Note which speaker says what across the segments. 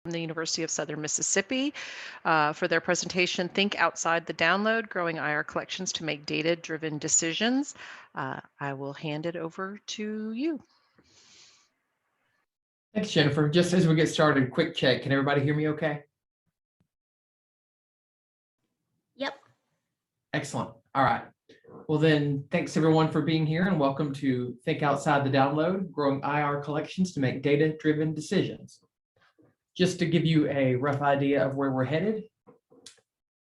Speaker 1: from the University of Southern Mississippi for their presentation, Think Outside the Download, Growing IR Collections to Make Data-Driven Decisions. I will hand it over to you.
Speaker 2: Thanks, Jennifer. Just as we get started, quick check. Can everybody hear me okay?
Speaker 3: Yep.
Speaker 2: Excellent. All right. Well then, thanks everyone for being here and welcome to Think Outside the Download, Growing IR Collections to Make Data-Driven Decisions. Just to give you a rough idea of where we're headed,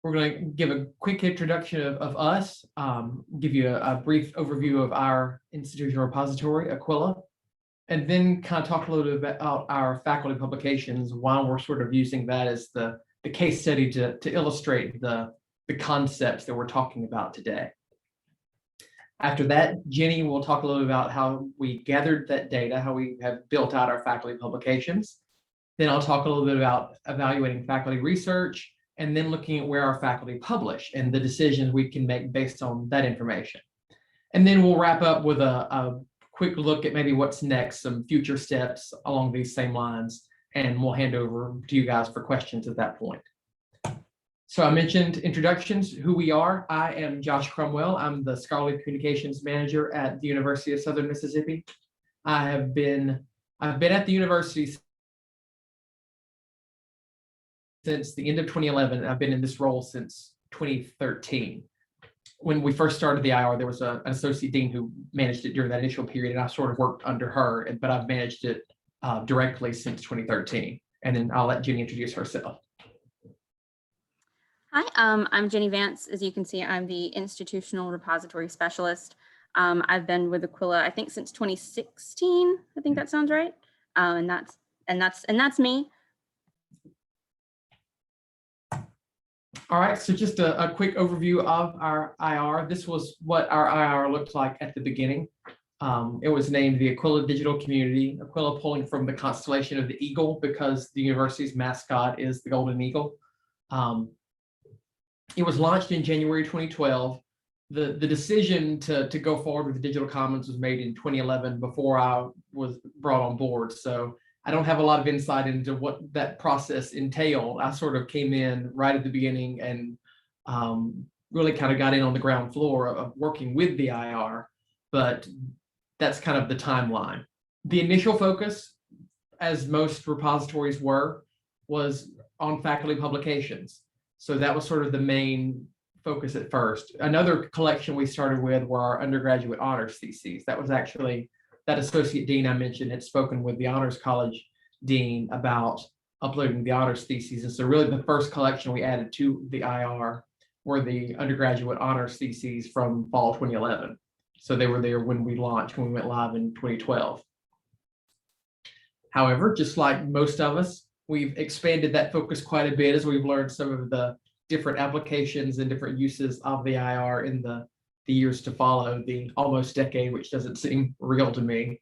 Speaker 2: we're going to give a quick introduction of us, give you a brief overview of our institutional repository, Aquila, and then kind of talk a little bit about our faculty publications while we're sort of using that as the case study to illustrate the concepts that we're talking about today. After that, Jennie will talk a little about how we gathered that data, how we have built out our faculty publications. Then I'll talk a little bit about evaluating faculty research and then looking at where our faculty publish and the decisions we can make based on that information. And then we'll wrap up with a quick look at maybe what's next, some future steps along these same lines, and we'll hand over to you guys for questions at that point. So I mentioned introductions, who we are. I am Josh Cromwell. I'm the Scholarly Communications Manager at the University of Southern Mississippi. I've been at the university since the end of 2011. I've been in this role since 2013. When we first started the IR, there was an associate dean who managed it during that initial period, and I sort of worked under her, but I've managed it directly since 2013. And then I'll let Jennie introduce herself.
Speaker 3: Hi, I'm Jennie Vance. As you can see, I'm the Institutional Repository Specialist. I've been with Aquila, I think, since 2016. I think that sounds right. And that's me.
Speaker 2: All right, so just a quick overview of our IR. This was what our IR looked like at the beginning. It was named the Aquila Digital Community, Aquila pulling from the constellation of the eagle because the university's mascot is the golden eagle. It was launched in January 2012. The decision to go forward with the Digital Commons was made in 2011 before I was brought on board. So I don't have a lot of insight into what that process entailed. I sort of came in right at the beginning and really kind of got in on the ground floor of working with the IR, but that's kind of the timeline. The initial focus, as most repositories were, was on faculty publications. So that was sort of the main focus at first. Another collection we started with were our undergraduate honors theses. That was actually that associate dean I mentioned had spoken with the honors college dean about uploading the honors theses. And so really the first collection we added to the IR were the undergraduate honors theses from fall 2011. So they were there when we launched, when we went live in 2012. However, just like most of us, we've expanded that focus quite a bit as we've learned some of the different applications and different uses of the IR in the years to follow, the almost decade, which doesn't seem real to me.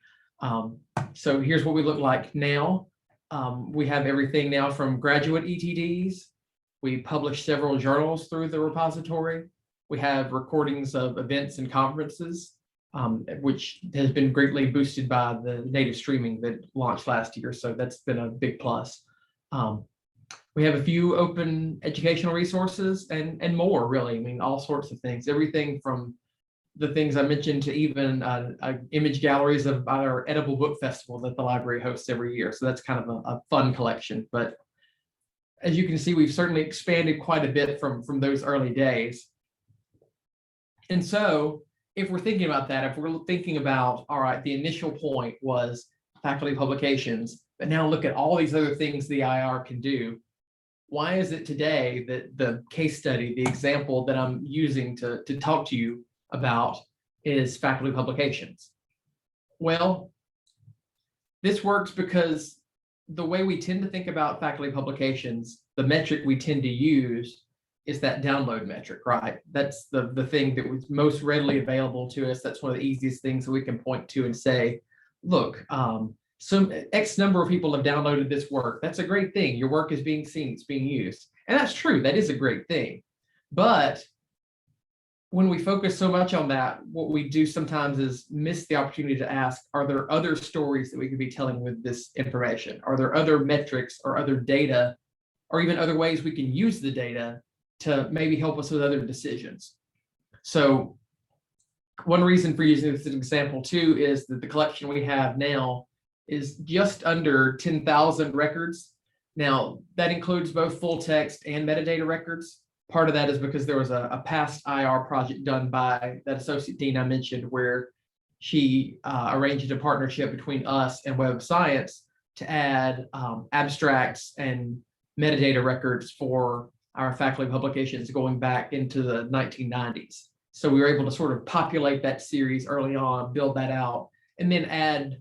Speaker 2: So here's what we look like now. We have everything now from graduate ETDs. We publish several journals through the repository. We have recordings of events and conferences, which has been greatly boosted by the native streaming that launched last year. So that's been a big plus. We have a few open educational resources and more, really. I mean, all sorts of things, everything from the things I mentioned to even image galleries of our edible book festival that the library hosts every year. So that's kind of a fun collection. But as you can see, we've certainly expanded quite a bit from those early days. And so if we're thinking about that, if we're thinking about, all right, the initial point was faculty publications, but now look at all these other things the IR can do. Why is it today that the case study, the example that I'm using to talk to you about is faculty publications? Well, this works because the way we tend to think about faculty publications, the metric we tend to use is that download metric, right? That's the thing that was most readily available to us. That's one of the easiest things that we can point to and say, look, some X number of people have downloaded this work. That's a great thing. Your work is being seen, it's being used. And that's true, that is a great thing. But when we focus so much on that, what we do sometimes is miss the opportunity to ask, are there other stories that we could be telling with this information? Are there other metrics or other data, or even other ways we can use the data to maybe help us with other decisions? So one reason for using this as an example too is that the collection we have now is just under 10,000 records. Now, that includes both full text and metadata records. Part of that is because there was a past IR project done by that associate dean I mentioned, where she arranged a partnership between us and Web of Science to add abstracts and metadata records for our faculty publications going back into the 1990s. So we were able to sort of populate that series early on, build that out, and then add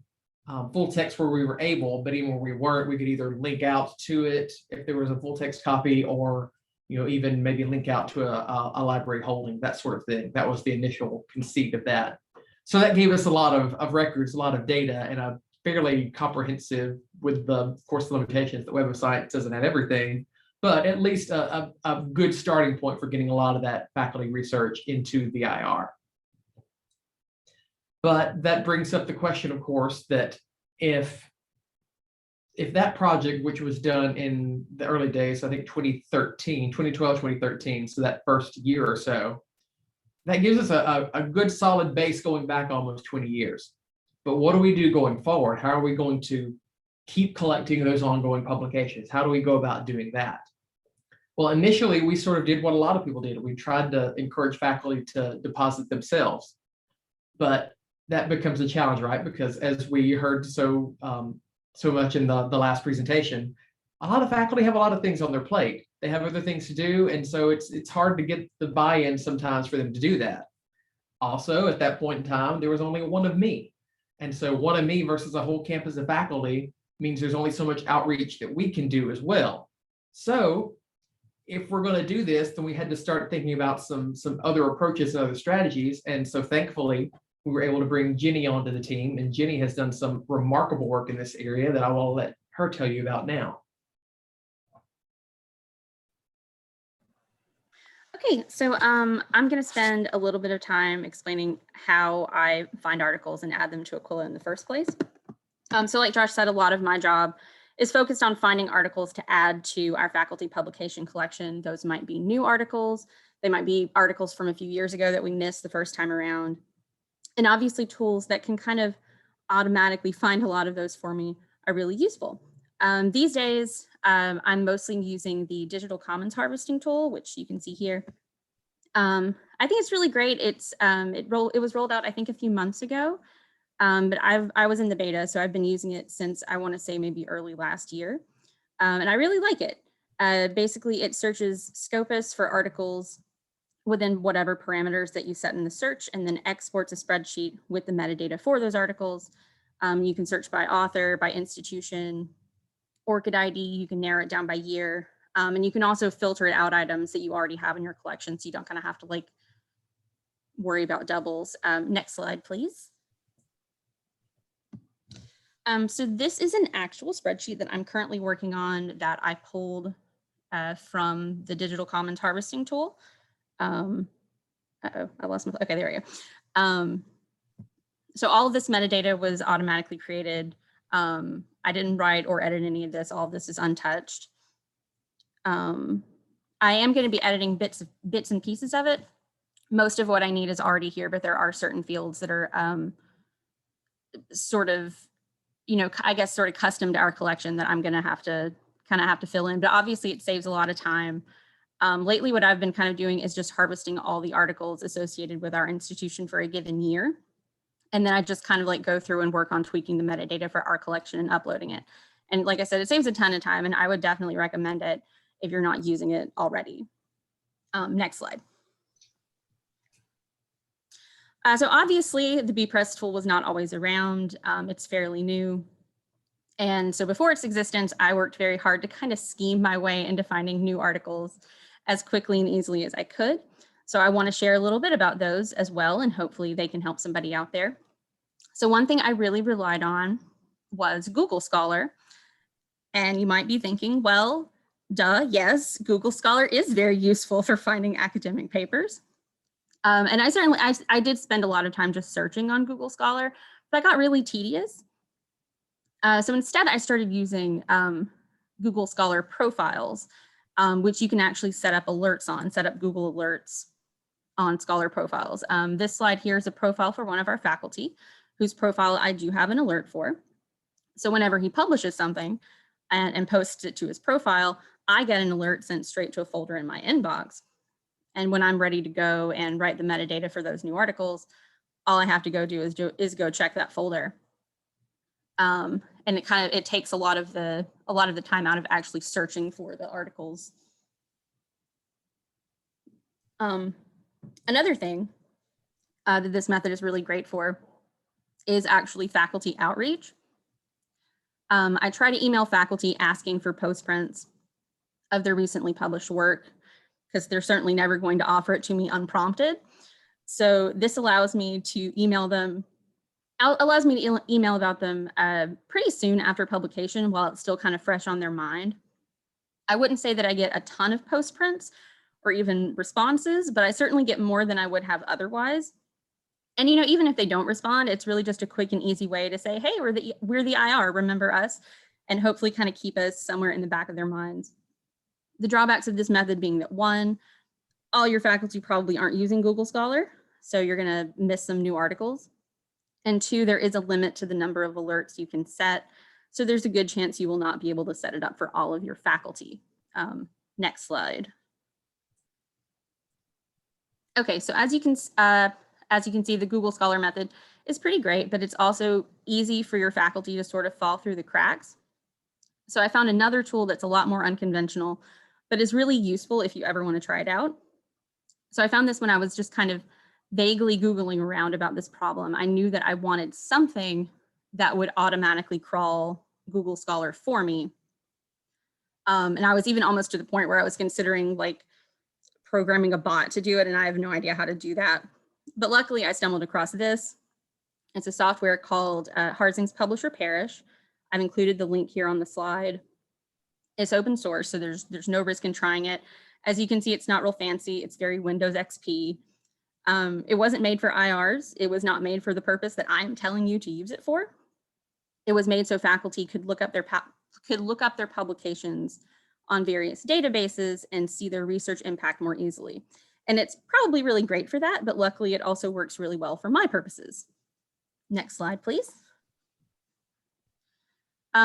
Speaker 2: full text where we were able, but even where we weren't, we could either link out to it if there was a full text copy, or even maybe link out to a library holding, that sort of thing. That was the initial conceit of that. So that gave us a lot of records, a lot of data, and a fairly comprehensive, with the, of course, the limitations that Web of Science doesn't have everything, but at least a good starting point for getting a lot of that faculty research into the IR. But that brings up the question, of course, that if that project, which was done in the early days, I think 2013, 2012, 2013, so that first year or so, that gives us a good solid base going back almost 20 years. But what do we do going forward? How are we going to keep collecting those ongoing publications? How do we go about doing that? Well, initially, we sort of did what a lot of people did. We tried to encourage faculty to deposit themselves. But that becomes a challenge, right? Because as we heard so much in the last presentation, a lot of faculty have a lot of things on their plate. They have other things to do, and so it's hard to get the buy-in sometimes for them to do that. Also, at that point in time, there was only one of me. And so one of me versus a whole campus of faculty means there's only so much outreach that we can do as well. So if we're going to do this, then we had to start thinking about some other approaches and other strategies. And so thankfully, we were able to bring Jennie onto the team, and Jennie has done some remarkable work in this area that I will let her tell you about now.
Speaker 3: Okay, so I'm going to spend a little bit of time explaining how I find articles and add them to Aquila in the first place. So like Josh said, a lot of my job is focused on finding articles to add to our faculty publication collection. Those might be new articles. They might be articles from a few years ago that we missed the first time around. And obviously tools that can kind of automatically find a lot of those for me are really useful. These days, I'm mostly using the digital commons harvesting tool, which you can see here. I think it's really great. It was rolled out, I think, a few months ago, but I was in the beta, so I've been using it since, I want to say, maybe early last year, and I really like it. Basically, it searches Scopus for articles within whatever parameters that you set in the search, and then exports a spreadsheet with the metadata for those articles. You can search by author, by institution, ORCID ID, you can narrow it down by year. And you can also filter it out items that you already have in your collection, so you don't kind of have to like worry about doubles. Next slide, please. So this is an actual spreadsheet that I'm currently working on that I pulled from the digital commons harvesting tool. Uh-oh, I lost my, okay, there we go. So all of this metadata was automatically created. I didn't write or edit any of this. All of this is untouched. I am going to be editing bits and pieces of it. Most of what I need is already here, but there are certain fields that are sort of, I guess sort of custom to our collection that I'm going to have to fill in. But obviously it saves a lot of time. Lately, what I've been kind of doing is just harvesting all the articles associated with our institution for a given year. And then I just kind of like go through and work on tweaking the metadata for our collection and uploading it. And like I said, it saves a ton of time, and I would definitely recommend it if you're not using it already. Next slide. So obviously the bpress tool was not always around. It's fairly new. And so before its existence, I worked very hard to kind of scheme my way into finding new articles as quickly and easily as I could. So I want to share a little bit about those as well, and hopefully they can help somebody out there. So one thing I really relied on was Google Scholar. And you might be thinking, well, duh, yes, Google Scholar is very useful for finding academic papers. And I did spend a lot of time just searching on Google Scholar, but that got really tedious. So instead, I started using Google Scholar profiles, which you can actually set up alerts on, set up Google Alerts on Scholar profiles. This slide here is a profile for one of our faculty, whose profile I do have an alert for. So whenever he publishes something and posts it to his profile, I get an alert sent straight to a folder in my inbox. And when I'm ready to go and write the metadata for those new articles, all I have to go do is go check that folder. And it takes a lot of the time out of actually searching for the articles. Another thing that this method is really great for is actually faculty outreach. I try to email faculty asking for postprints of their recently published work, because they're certainly never going to offer it to me unprompted. So this allows me to email them, email about them pretty soon after publication while it's still kind of fresh on their mind. I wouldn't say that I get a ton of postprints or even responses, but I certainly get more than I would have otherwise. And even if they don't respond, it's really just a quick and easy way to say, hey, we're the IR, remember us, and hopefully kind of keep us somewhere in the back of their minds. The drawbacks of this method being that, one, all your faculty probably aren't using Google Scholar, so you're going to miss some new articles. And two, there is a limit to the number of alerts you can set, so there's a good chance you will not be able to set it up for all of your faculty. Next slide. Okay, so as you can see, the Google Scholar method is pretty great, but it's also easy for your faculty to sort of fall through the cracks. So I found another tool that's a lot more unconventional, but is really useful if you ever want to try it out. So I found this when I was just kind of vaguely Googling around about this problem. I knew that I wanted something that would automatically crawl Google Scholar for me. And I was even almost to the point where I was considering like programming a bot to do it, and I have no idea how to do that. But luckily I stumbled across this. It's a software called Harzing's Publisher Parish. I've included the link here on the slide. It's open source, so there's no risk in trying it. As you can see, it's not real fancy. It's very Windows XP. It wasn't made for IRs. It was not made for the purpose that I'm telling you to use it for. It was made so faculty could look up their publications on various databases and see their research impact more easily. And it's probably really great for that, but luckily it also works really well for my purposes. Next slide, please.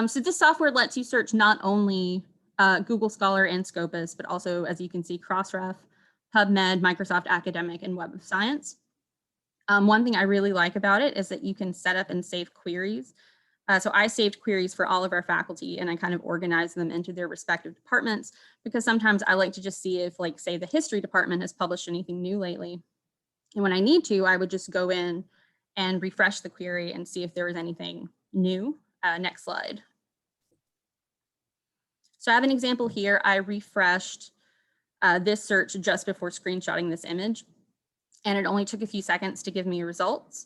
Speaker 3: So this software lets you search not only Google Scholar and Scopus, but also, as you can see, Crossref, PubMed, Microsoft Academic, and Web of Science. One thing I really like about it is that you can set up and save queries. So I saved queries for all of our faculty, and I kind of organized them into their respective departments, because sometimes I like to just see if, like, say, the history department has published anything new lately. And when I need to, I would just go in and refresh the query and see if there was anything new. Next slide. So I have an example here. I refreshed this search just before screenshotting this image, and it only took a few seconds to give me results.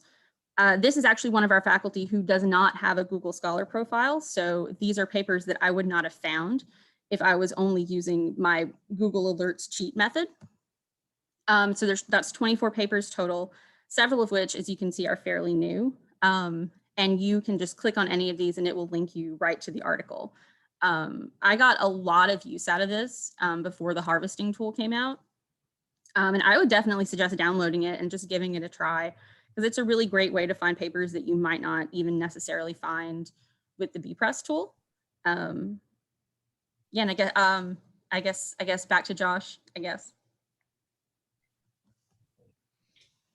Speaker 3: This is actually one of our faculty who does not have a Google Scholar profile. So these are papers that I would not have found if I was only using my Google Alerts cheat method. So that's 24 papers total, several of which, as you can see, are fairly new. And you can just click on any of these and it will link you right to the article. I got a lot of use out of this before the harvesting tool came out. And I would definitely suggest downloading it and just giving it a try, because it's a really great way to find papers that you might not even necessarily find with the bpress tool. Yeah, and I guess back to Josh, I guess.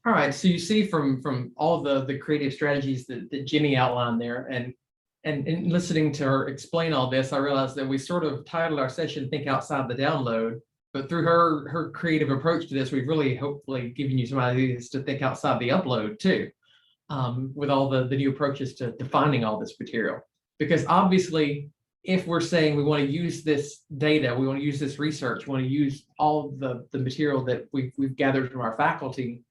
Speaker 2: All right, so you see from all the creative strategies that Jennie outlined there, and in listening to her explain all this, I realized that we sort of titled our session "Think Outside the Download," but through her creative approach to this, we've really hopefully given you some ideas to think outside the upload too, with all the new approaches to defining all this material. Because obviously, if we're saying we want to use this data, we want to use this research, we want to use all the material that we've gathered from our faculty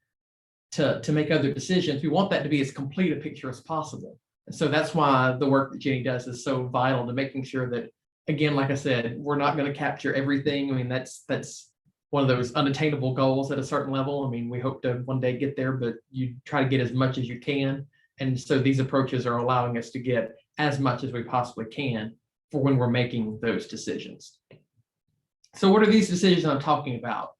Speaker 2: to make other decisions, we want that to be as complete a picture as possible. And so that's why the work that Jennie does is so vital to making sure that, again, like I said, we're not going to capture everything. I mean, that's one of those unattainable goals at a certain level. I mean, we hope to one day get there, but you try to get as much as you can. And so these approaches are allowing us to get as much as we possibly can for when we're making those decisions. So what are these decisions I'm talking about?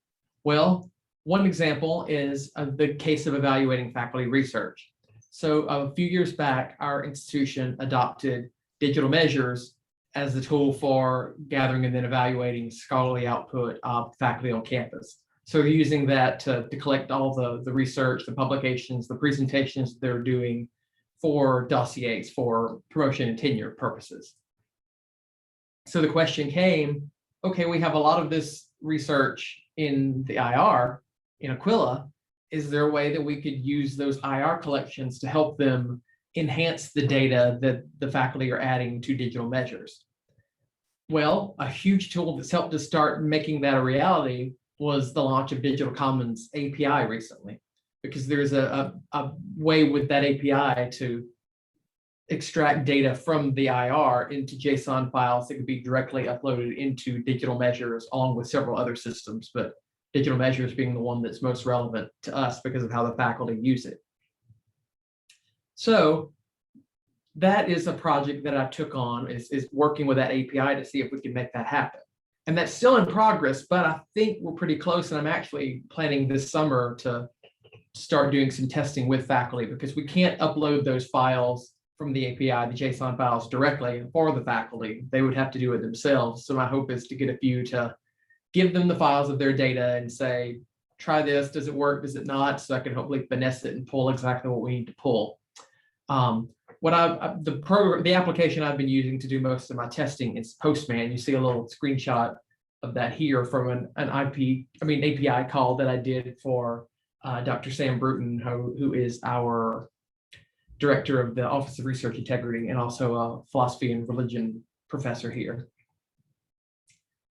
Speaker 2: Well, one example is the case of evaluating faculty research. So a few years back, our institution adopted digital measures as the tool for gathering and then evaluating scholarly output of faculty on campus. So using that to collect all the research, the publications, the presentations they're doing for dossiers, for promotion and tenure purposes. So the question came, okay, we have a lot of this research in the IR, in Aquila. Is there a way that we could use those IR collections to help them enhance the data that the faculty are adding to digital measures? Well, a huge tool that's helped us start making that a reality was the launch of Digital Commons API recently, because there's a way with that API to extract data from the IR into JSON files that could be directly uploaded into digital measures along with several other systems, but digital measures being the one that's most relevant to us because of how the faculty use it. So that is a project that I took on, is working with that API to see if we can make that happen. And that's still in progress, but I think we're pretty close. And I'm actually planning this summer to start doing some testing with faculty, because we can't upload those files from the API, the JSON files directly for the faculty. They would have to do it themselves. So my hope is to get a few to give them the files of their data and say, try this, does it work, does it not? So I can hopefully finesse it and pull exactly what we need to pull. The application I've been using to do most of my testing is Postman. You see a little screenshot of that here from an API call that I did for Dr. Sam Bruton, who is our director of the Office of Research Integrity and also a philosophy and religion professor here.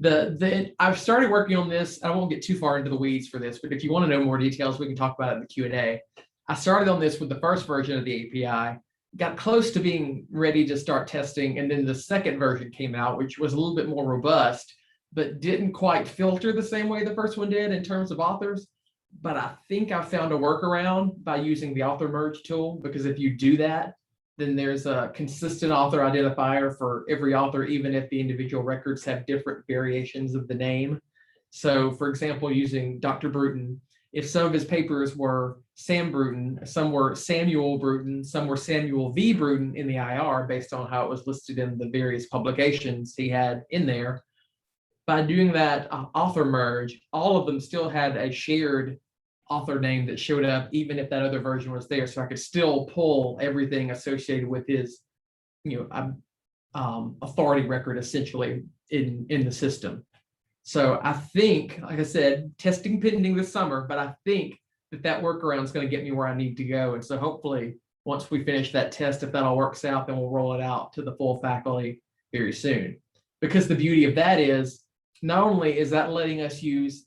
Speaker 2: I've started working on this. I won't get too far into the weeds for this, but if you want to know more details, we can talk about it in the Q&A. I started on this with the first version of the API, got close to being ready to start testing, and then the second version came out, which was a little bit more robust, but didn't quite filter the same way the first one did in terms of authors. But I think I found a workaround by using the author merge tool, because if you do that, then there's a consistent author identifier for every author, even if the individual records have different variations of the name. So for example, using Dr. Bruton, if some of his papers were Sam Bruton, some were Samuel Bruton, some were Samuel V. Bruton in the IR based on how it was listed in the various publications he had in there. By doing that author merge, all of them still had a shared author name that showed up, even if that other version was there. So I could still pull everything associated with his, authority record essentially in the system. So I think, like I said, testing pending this summer, but I think that workaround is going to get me where I need to go. And so hopefully, once we finish that test, if that all works out, then we'll roll it out to the full faculty very soon. Because the beauty of that is, not only is that letting us use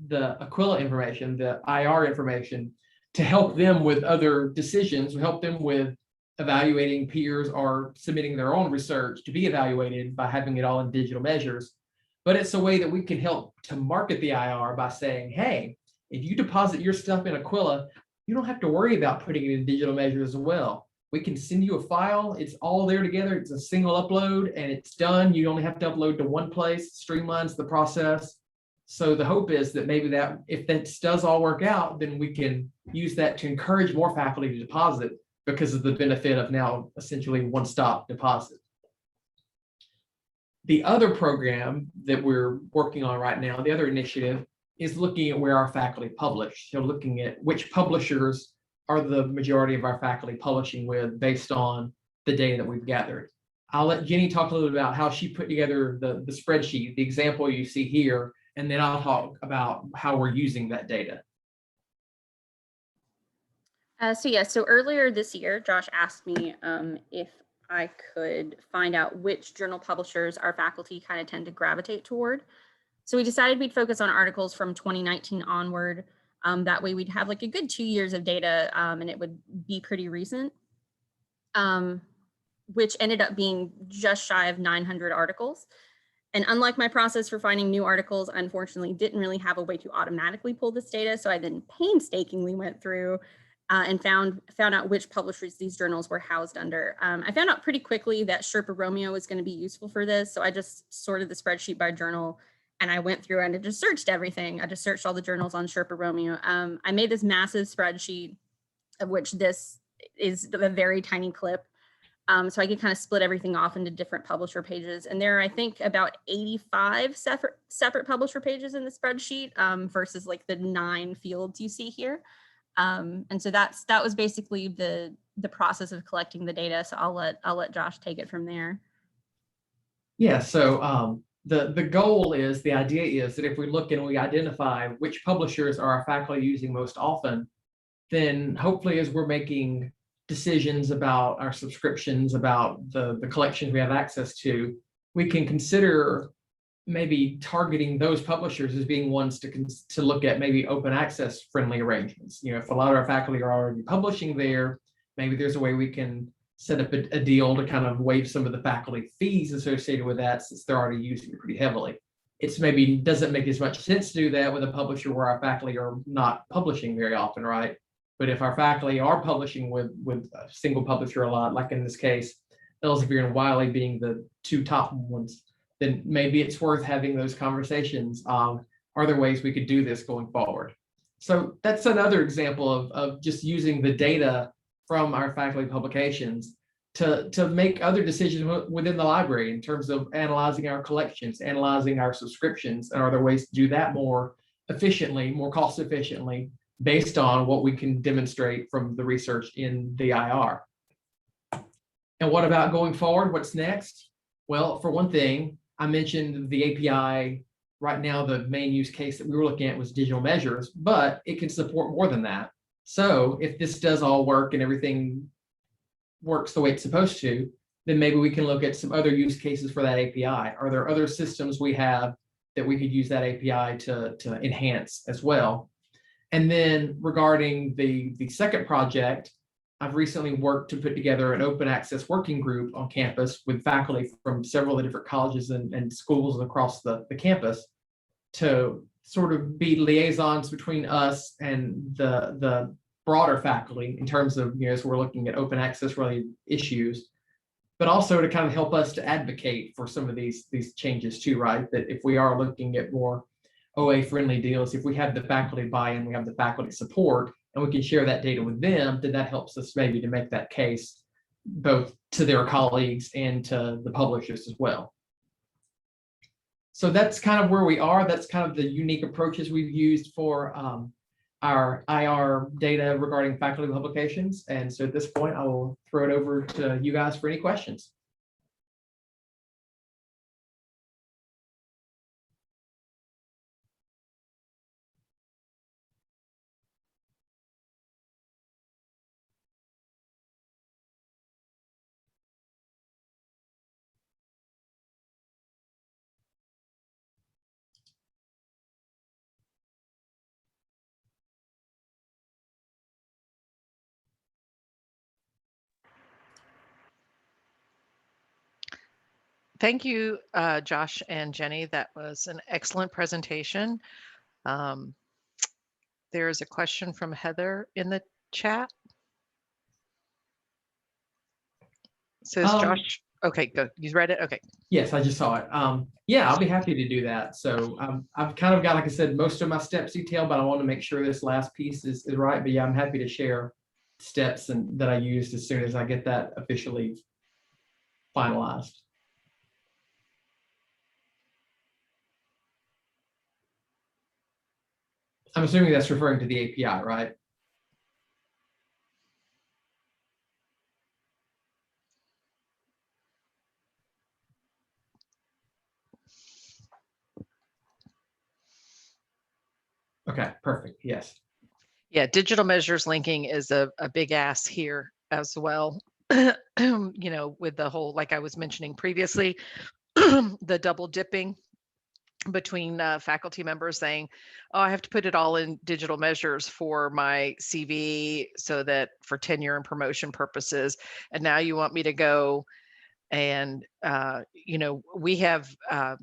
Speaker 2: the Aquila information, the IR information, to help them with other decisions, help them with evaluating peers or submitting their own research to be evaluated by having it all in digital measures. But it's a way that we can help to market the IR by saying, hey, if you deposit your stuff in Aquila, you don't have to worry about putting it in digital measures as well. We can send you a file. It's all there together. It's a single upload and it's done. You only have to upload to one place, streamlines the process. So the hope is that maybe that if that does all work out, then we can use that to encourage more faculty to deposit because of the benefit of now essentially one-stop deposit. The other program that we're working on right now, the other initiative, is looking at where our faculty publish. So looking at which publishers are the majority of our faculty publishing with based on the data that we've gathered. I'll let Jennie talk a little bit about how she put together the spreadsheet, the example you see here, and then I'll talk about how we're using that data.
Speaker 3: So earlier this year, Josh asked me if I could find out which journal publishers our faculty kind of tend to gravitate toward. So we decided we'd focus on articles from 2019 onward. That way we'd have like a good 2 years of data and it would be pretty recent, which ended up being just shy of 900 articles. And unlike my process for finding new articles, I unfortunately didn't really have a way to automatically pull this data. So I then painstakingly went through and found out which publishers these journals were housed under. I found out pretty quickly that Sherpa Romeo was going to be useful for this. So I just sorted the spreadsheet by journal, and I went through and I just searched everything. I just searched all the journals on Sherpa Romeo. I made this massive spreadsheet, of which this is a very tiny clip. So I can kind of split everything off into different publisher pages. And there are, I think, about 85 separate publisher pages in the spreadsheet versus like the 9 fields you see here. And so that was basically the process of collecting the data. So I'll let Josh take it from there.
Speaker 2: Yeah, so the goal is, the idea is that if we look and we identify which publishers are our faculty using most often, then hopefully as we're making decisions about our subscriptions, about the collections we have access to, we can consider maybe targeting those publishers as being ones to look at maybe open access friendly arrangements. You know, if a lot of our faculty are already publishing there, maybe there's a way we can set up a deal to kind of waive some of the faculty fees associated with that, since they're already using it pretty heavily. It's maybe doesn't make as much sense to do that with a publisher where our faculty are not publishing very often, right? But if our faculty are publishing with a single publisher a lot, like in this case, Elsevier and Wiley being the 2 top ones, then maybe it's worth having those conversations. Are there ways we could do this going forward? So that's another example of just using the data from our faculty publications to make other decisions within the library in terms of analyzing our collections, analyzing our subscriptions, and are there ways to do that more efficiently, more cost efficiently, based on what we can demonstrate from the research in the IR. And what about going forward? What's next? Well, for one thing, I mentioned the API. Right now, the main use case that we were looking at was digital measures, but it can support more than that. So if this does all work and everything works the way it's supposed to, then maybe we can look at some other use cases for that API. Are there other systems we have that we could use that API to enhance as well? And then regarding the second project, I've recently worked to put together an open access working group on campus with faculty from several of the different colleges and schools across the campus to sort of be liaisons between us and the broader faculty in terms of, you know, as we're looking at open access related issues, but also to kind of help us to advocate for some of these changes too, right? That if we are looking at more OA friendly deals, if we have the faculty buy-in, we have the faculty support, and we can share that data with them, then that helps us maybe to make that case both to their colleagues and to the publishers as well. So that's kind of where we are. That's kind of the unique approaches we've used for our IR data regarding faculty publications. And so at this point, I will throw it over to you guys for any questions.
Speaker 1: Thank you, Josh and Jenny. That was an excellent presentation. There's a question from Heather in the chat. Says Josh, okay, go. You read it? Okay.
Speaker 2: Yes, I just saw it. Yeah, I'll be happy to do that. So I've kind of got, like I said, most of my steps detailed, but I want to make sure this last piece is right. But yeah, I'm happy to share steps that I used as soon as I get that officially finalized. I'm assuming that's referring to the API, right? Okay, perfect. Yes.
Speaker 1: Yeah, digital measures linking is a big ass here as well. You know, with the whole, like I was mentioning previously, the double dipping between faculty members saying, oh, I have to put it all in digital measures for my CV so that for tenure and promotion purposes. And now you want me to go And, we have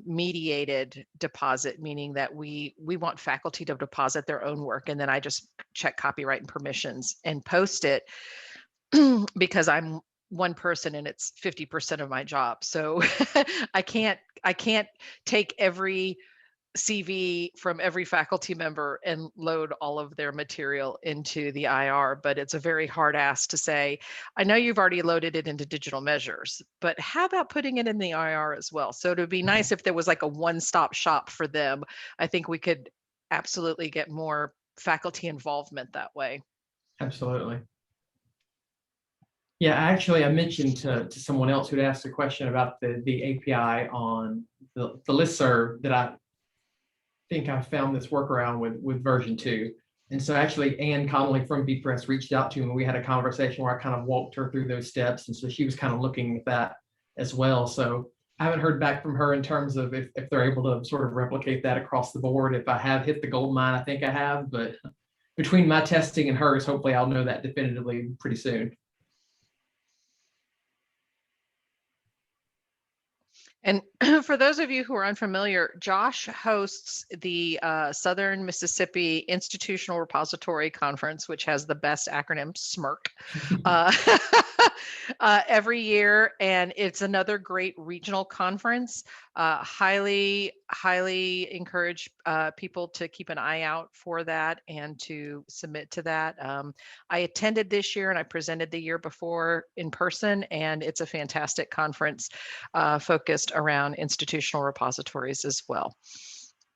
Speaker 1: mediated deposit, meaning that we want faculty to deposit their own work. And then I just check copyright and permissions and post it because I'm one person and it's 50% of my job. So I can't take every CV from every faculty member and load all of their material into the IR, but it's a very hard ask to say, I know you've already loaded it into digital measures, but how about putting it in the IR as well? So it would be nice if there was like a one-stop shop for them. I think we could absolutely get more faculty involvement that way.
Speaker 2: Absolutely. Yeah, actually, I mentioned to someone else who'd asked a question about the API on the listserv that I think I found this workaround with version 2. And so actually Ann Connolly from BPress reached out to me and we had a conversation where I kind of walked her through those steps. And so she was kind of looking at that as well. So I haven't heard back from her in terms of if they're able to sort of replicate that across the board. If I have hit the gold mine, I think I have, but between my testing and hers, hopefully I'll know that definitively pretty soon.
Speaker 1: And for those of you who are unfamiliar, Josh hosts the Southern Mississippi Institutional Repository Conference, which has the best acronym, SMIRC, every year. And it's another great regional conference. Highly encourage people to keep an eye out for that and to submit to that. I attended this year and I presented the year before in person, and it's a fantastic conference focused around institutional repositories as well.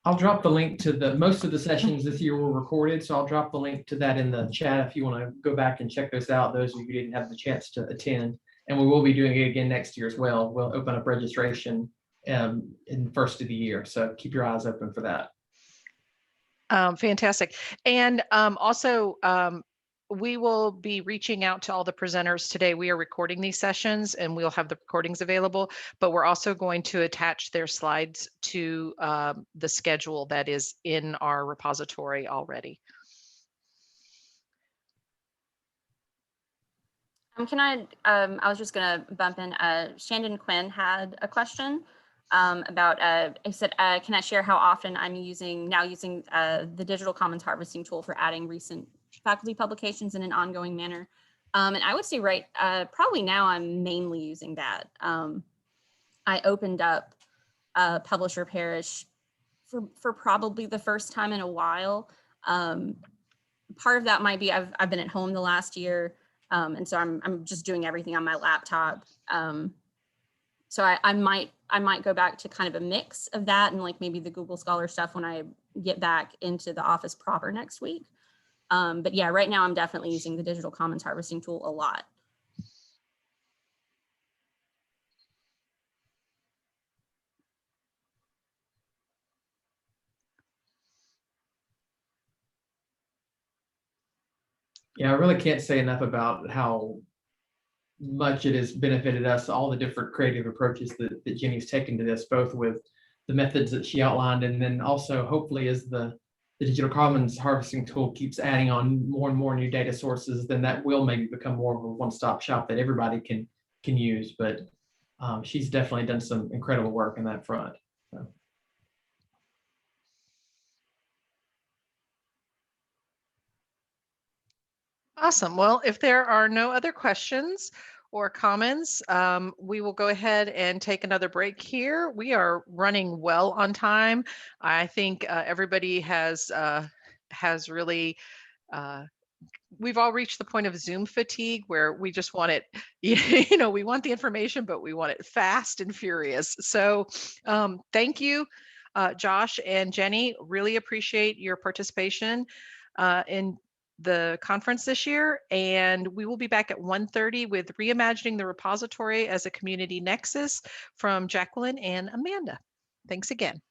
Speaker 2: I'll drop the link to most of the sessions this year were recorded, so I'll drop the link to that in the chat if you want to go back and check those out, those of you who didn't have the chance to attend. And we will be doing it again next year as well. We'll open up registration in the first of the year, so keep your eyes open for that.
Speaker 1: Fantastic. And also, we will be reaching out to all the presenters today. We are recording these sessions and we'll have the recordings available, but we're also going to attach their slides to the schedule that is in our repository already.
Speaker 3: I was just going to bump in, Shandon Quinn had a question about, he said, can I share how often I'm using the Digital Commons harvesting tool for adding recent faculty publications in an ongoing manner? And I would say probably now I'm mainly using that. I opened up Publisher Parish for probably the first time in a while. Part of that might be I've been at home the last year, and so I'm just doing everything on my laptop. So I might go back to kind of a mix of that and like maybe the Google Scholar stuff when I get back into the office proper next week. But yeah, right now I'm definitely using the Digital Commons harvesting tool a lot.
Speaker 2: Yeah, I really can't say enough about how much it has benefited us, all the different creative approaches that Jenny's taken to this, both with the methods that she outlined, and then also hopefully as the Digital Commons harvesting tool keeps adding on more and more new data sources, then that will maybe become more of a one-stop shop that everybody can use. But she's definitely done some incredible work in that front. So.
Speaker 1: Awesome. Well, if there are no other questions or comments, we will go ahead and take another break here. We are running well on time. I think everybody has really, we've all reached the point of Zoom fatigue where we just want it, we want the information, but we want it fast and furious. So thank you, Josh and Jenny. Really appreciate your participation in the conference this year, and we will be back at 1:30 with Reimagining the Repository as a Community Nexus from Jacqueline and Amanda. Thanks again.